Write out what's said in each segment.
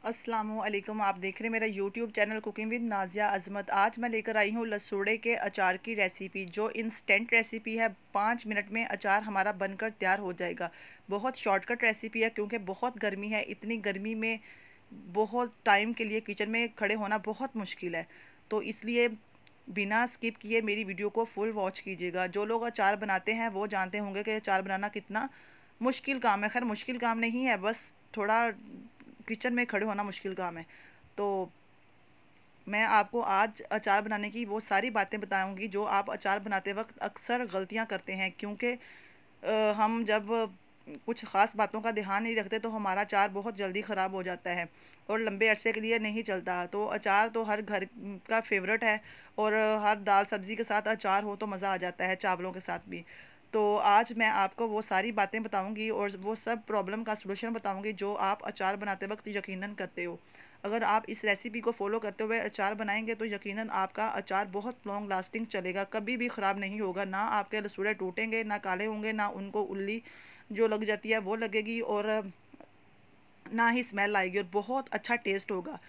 अस्सलामुअलैकुम। आप देख रहे हैं मेरा YouTube channel cooking with Nazia Azmat. आज मैं लेकर आई हूँ लसूड़े के अचार की रेसिपी, जो इंस्टेंट रेसिपी है। 5 मिनट में अचार हमारा बनकर तैयार हो जाएगा। बहुत शॉर्टकट रेसिपी है क्योंकि बहुत गर्मी है। इतनी गर्मी में बहुत टाइम के लिए किचन में खड़े होना बहुत मुश्किल है, तो इसलिए बिना स्किप किए मेरी वीडियो को फुल वॉच कीजिएगा। जो लोग अचार बनाते हैं वो जानते होंगे कि अचार बनाना कितना मुश्किल काम है। खैर मुश्किल काम नहीं है, बस थोड़ा किचन में खड़े होना मुश्किल काम है। तो मैं आपको आज अचार बनाने की वो सारी बातें बताऊंगी जो आप अचार बनाते वक्त अक्सर गलतियां करते हैं, क्योंकि हम जब कुछ ख़ास बातों का ध्यान नहीं रखते तो हमारा अचार बहुत जल्दी ख़राब हो जाता है और लंबे अरसे के लिए नहीं चलता। तो अचार तो हर घर का फेवरेट है, और हर दाल सब्ज़ी के साथ अचार हो तो मज़ा आ जाता है, चावलों के साथ भी। तो आज मैं आपको वो सारी बातें बताऊंगी और वो सब प्रॉब्लम का सलूशन बताऊंगी जो आप अचार बनाते वक्त यकीनन करते हो। अगर आप इस रेसिपी को फॉलो करते हुए अचार बनाएंगे तो यकीनन आपका अचार बहुत लॉन्ग लास्टिंग चलेगा, कभी भी ख़राब नहीं होगा। ना आपके लसूड़े टूटेंगे, ना काले होंगे, ना उनको उल्ली जो लग जाती है वो लगेगी, और ना ही स्मेल आएगी, और बहुत अच्छा टेस्ट होगा।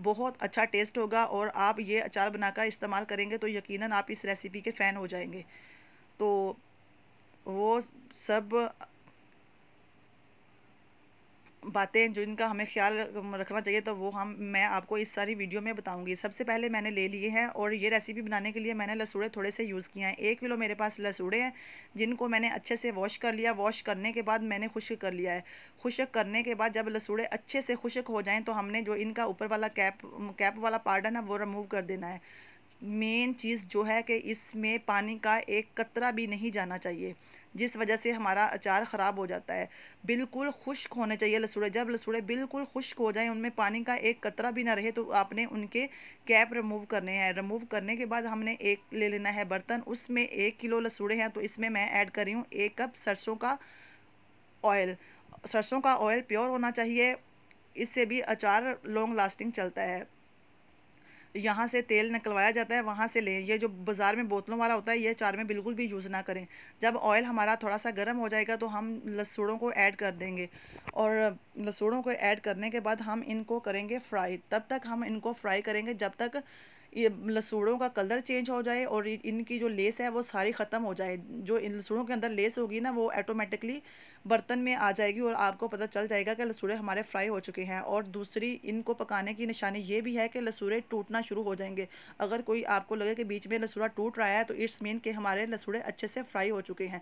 बहुत अच्छा टेस्ट होगा, और आप ये अचार बनाकर इस्तेमाल करेंगे तो यकीनन आप इस रेसिपी के फ़ैन हो जाएंगे। तो वो सब बातें जिनका हमें ख्याल रखना चाहिए, तो वो मैं आपको इस सारी वीडियो में बताऊंगी। सबसे पहले मैंने ले लिए हैं, और ये रेसिपी बनाने के लिए मैंने लसूड़े थोड़े से यूज़ किए हैं। 1 किलो मेरे पास लसूड़े हैं, जिनको मैंने अच्छे से वॉश कर लिया। वॉश करने के बाद मैंने खुश्क कर लिया है। खुश्क करने के बाद जब लसूड़े अच्छे से खुश्क हो जाएँ तो हमने जो इनका ऊपर वाला कैप वाला पार्ट है ना, वो रिमूव कर देना है। मेन चीज़ जो है कि इसमें पानी का एक कतरा भी नहीं जाना चाहिए, जिस वजह से हमारा अचार ख़राब हो जाता है। बिल्कुल खुश्क होने चाहिए लसूड़े। जब लसूड़े बिल्कुल खुश्क हो जाएं, उनमें पानी का एक कतरा भी ना रहे, तो आपने उनके कैप रिमूव करने हैं। रिमूव करने के बाद हमने एक ले लेना है बर्तन। उसमें 1 किलो लसूड़े हैं, तो इसमें मैं ऐड कर रही हूँ 1 कप सरसों का ऑयल। सरसों का ऑयल प्योर होना चाहिए, इससे भी अचार लॉन्ग लास्टिंग चलता है। यहाँ से तेल निकलवाया जाता है, वहाँ से लें। ये जो बाज़ार में बोतलों वाला होता है, ये अचार में बिल्कुल भी यूज़ ना करें। जब ऑयल हमारा थोड़ा सा गर्म हो जाएगा तो हम लसूड़ों को ऐड कर देंगे, और लसूड़ों को ऐड करने के बाद हम इनको करेंगे फ्राई। तब तक हम इनको फ्राई करेंगे जब तक ये लसूड़ों का कलर चेंज हो जाए और इनकी जो लेस है वो सारी ख़त्म हो जाए। जो इन लसूड़ों के अंदर लेस होगी ना, वो ऑटोमेटिकली बर्तन में आ जाएगी, और आपको पता चल जाएगा कि लसूड़े हमारे फ्राई हो चुके हैं। और दूसरी इनको पकाने की निशानी ये भी है कि लसूड़े टूटना शुरू हो जाएंगे। अगर कोई आपको लगे कि बीच में लसूड़ा टूट रहा है, तो इट्स मीन कि हमारे लसूड़े अच्छे से फ्राई हो चुके हैं।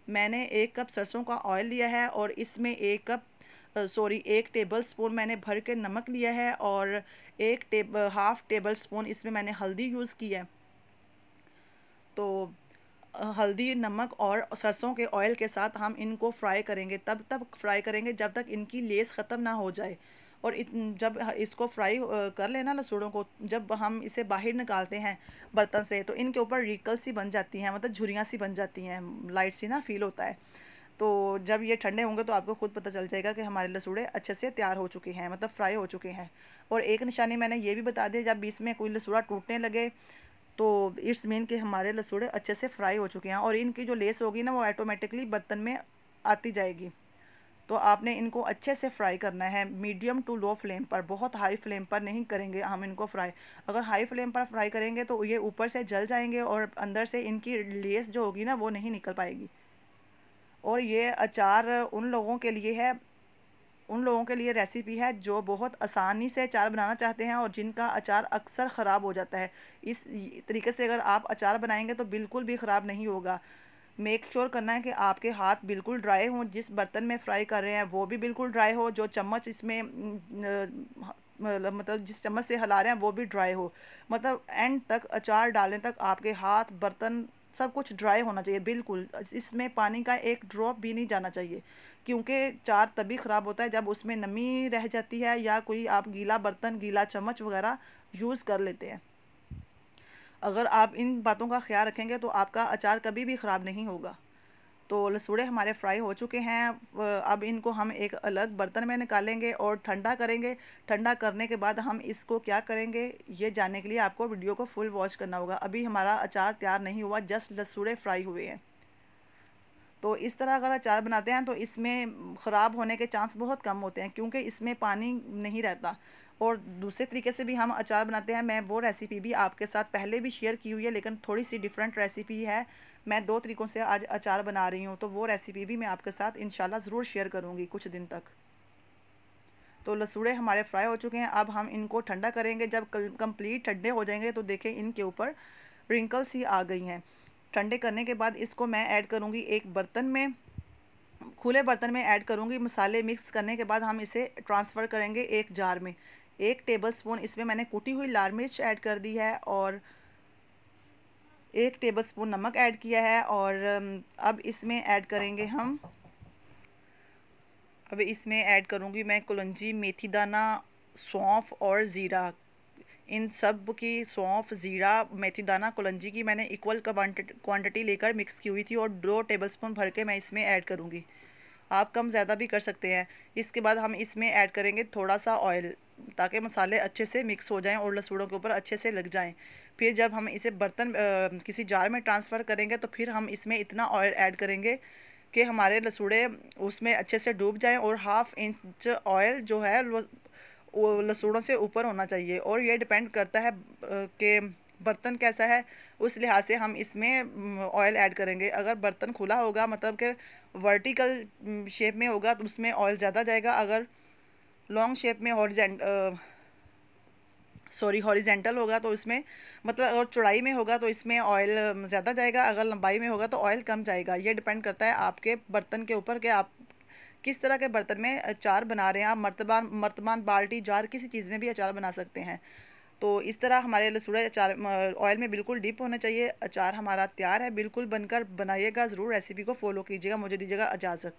मैंने 1 कप सरसों का ऑयल लिया है, और इसमें 1 टेबल स्पून मैंने भर के नमक लिया है, और हाफ टेबल स्पून इसमें मैंने हल्दी यूज़ की है। तो हल्दी, नमक और सरसों के ऑयल के साथ हम इनको फ्राई करेंगे। तब तक फ्राई करेंगे जब तक इनकी लेस ख़त्म ना हो जाए। और जब इसको फ्राई कर लेना लसूड़ों को, जब हम इसे बाहर निकालते हैं बर्तन से, तो इनके ऊपर रिकल सी बन जाती हैं, मतलब झुर्रियाँ सी बन जाती हैं, लाइट सी ना फील होता है। तो जब ये ठंडे होंगे तो आपको खुद पता चल जाएगा कि हमारे लसूड़े अच्छे से तैयार हो चुके हैं, मतलब फ्राई हो चुके हैं। और एक निशानी मैंने ये भी बता दी, जब बीच में कोई लसूड़ा टूटने लगे तो इट्स मीन कि हमारे लसूड़े अच्छे से फ्राई हो चुके हैं, और इनकी जो लेस होगी ना, वो ऑटोमेटिकली बर्तन में आती जाएगी। तो आपने इनको अच्छे से फ्राई करना है, मीडियम टू लो फ्लेम पर। बहुत हाई फ्लेम पर नहीं करेंगे हम इनको फ्राई। अगर हाई फ्लेम पर फ्राई करेंगे तो ये ऊपर से जल जाएंगे, और अंदर से इनकी लेस जो होगी ना, वो नहीं निकल पाएगी। और ये अचार उन लोगों के लिए रेसिपी है जो बहुत आसानी से अचार बनाना चाहते हैं, और जिनका अचार अक्सर ख़राब हो जाता है। इस तरीके से अगर आप अचार बनाएंगे तो बिल्कुल भी ख़राब नहीं होगा। मेक श्योर करना है कि आपके हाथ बिल्कुल ड्राई हों, जिस बर्तन में फ्राई कर रहे हैं वो भी बिल्कुल ड्राई हो, जो चम्मच इसमें मतलब जिस चम्मच से हिला रहे हैं वो भी ड्राई हो। मतलब एंड तक अचार डालने तक आपके हाथ, बर्तन, सब कुछ ड्राई होना चाहिए बिल्कुल। इसमें पानी का एक ड्रॉप भी नहीं जाना चाहिए, क्योंकि अचार तभी ख़राब होता है जब उसमें नमी रह जाती है, या कोई आप गीला बर्तन, गीला चम्मच वगैरह यूज़ कर लेते हैं। अगर आप इन बातों का ख्याल रखेंगे तो आपका अचार कभी भी ख़राब नहीं होगा। तो लसूड़े हमारे फ्राई हो चुके हैं। अब इनको हम एक अलग बर्तन में निकालेंगे और ठंडा करेंगे। ठंडा करने के बाद हम इसको क्या करेंगे, ये जानने के लिए आपको वीडियो को फुल वॉच करना होगा। अभी हमारा अचार तैयार नहीं हुआ, जस्ट लसूड़े फ्राई हुए हैं। तो इस तरह अगर अचार बनाते हैं तो इसमें ख़राब होने के चांस बहुत कम होते हैं, क्योंकि इसमें पानी नहीं रहता। और दूसरे तरीके से भी हम अचार बनाते हैं, मैं वो रेसिपी भी आपके साथ पहले भी शेयर की हुई है, लेकिन थोड़ी सी डिफरेंट रेसिपी है। मैं 2 तरीक़ों से आज अचार बना रही हूँ, तो वो रेसिपी भी मैं आपके साथ इंशाल्लाह ज़रूर शेयर करूँगी कुछ दिन तक। तो लसूड़े हमारे फ्राई हो चुके हैं, अब हम इनको ठंडा करेंगे। जब कंप्लीट ठंडे हो जाएंगे तो देखें इनके ऊपर रिंकल सी आ गई हैं। ठंडे करने के बाद इसको मैं ऐड करूँगी एक बर्तन में, खुले बर्तन में ऐड करूँगी। मसाले मिक्स करने के बाद हम इसे ट्रांसफ़र करेंगे एक जार में। 1 टेबलस्पून इसमें मैंने कुटी हुई लाल मिर्च ऐड कर दी है और 1 टेबलस्पून नमक ऐड किया है। और अब इसमें ऐड करेंगे हम, अब इसमें ऐड करूँगी मैं कलौंजी, मेथी दाना, सौंफ और ज़ीरा। इन सब की सौंफ, ज़ीरा, मेथी दाना, कलौंजी की मैंने इक्वल क्वांटिटी लेकर मिक्स की हुई थी और 2 टेबलस्पून भर के मैं इसमें ऐड करूँगी। आप कम ज़्यादा भी कर सकते हैं। इसके बाद हम इसमें ऐड करेंगे थोड़ा सा ऑयल, ताकि मसाले अच्छे से मिक्स हो जाएं और लसूड़ों के ऊपर अच्छे से लग जाएं। फिर जब हम इसे बर्तन किसी जार में ट्रांसफ़र करेंगे तो फिर हम इसमें इतना ऑयल ऐड करेंगे कि हमारे लसूड़े उसमें अच्छे से डूब जाएं और 1/2 इंच ऑयल जो है वो लसूड़ों से ऊपर होना चाहिए। और ये डिपेंड करता है कि बर्तन कैसा है, उस लिहाज से हम इसमें ऑयल ऐड करेंगे। अगर बर्तन खुला होगा, मतलब कि वर्टिकल शेप में होगा, तो उसमें ऑयल ज़्यादा जाएगा। अगर लॉन्ग शेप में हॉरिजेंटल होगा तो इसमें, मतलब अगर चौड़ाई में होगा तो इसमें ऑयल ज़्यादा जाएगा, अगर लंबाई में होगा तो ऑयल कम जाएगा। ये डिपेंड करता है आपके बर्तन के ऊपर कि आप किस तरह के बर्तन में अचार बना रहे हैं। आप मर्तबान, बाल्टी, जार, किसी चीज़ में भी अचार बना सकते हैं। तो इस तरह हमारे लसूड़े अचार ऑयल में बिल्कुल डिप होना चाहिए। अचार हमारा तैयार है, बिल्कुल बनकर बनाइएगा ज़रूर, रेसिपी को फॉलो कीजिएगा। मुझे दीजिएगा इजाज़त।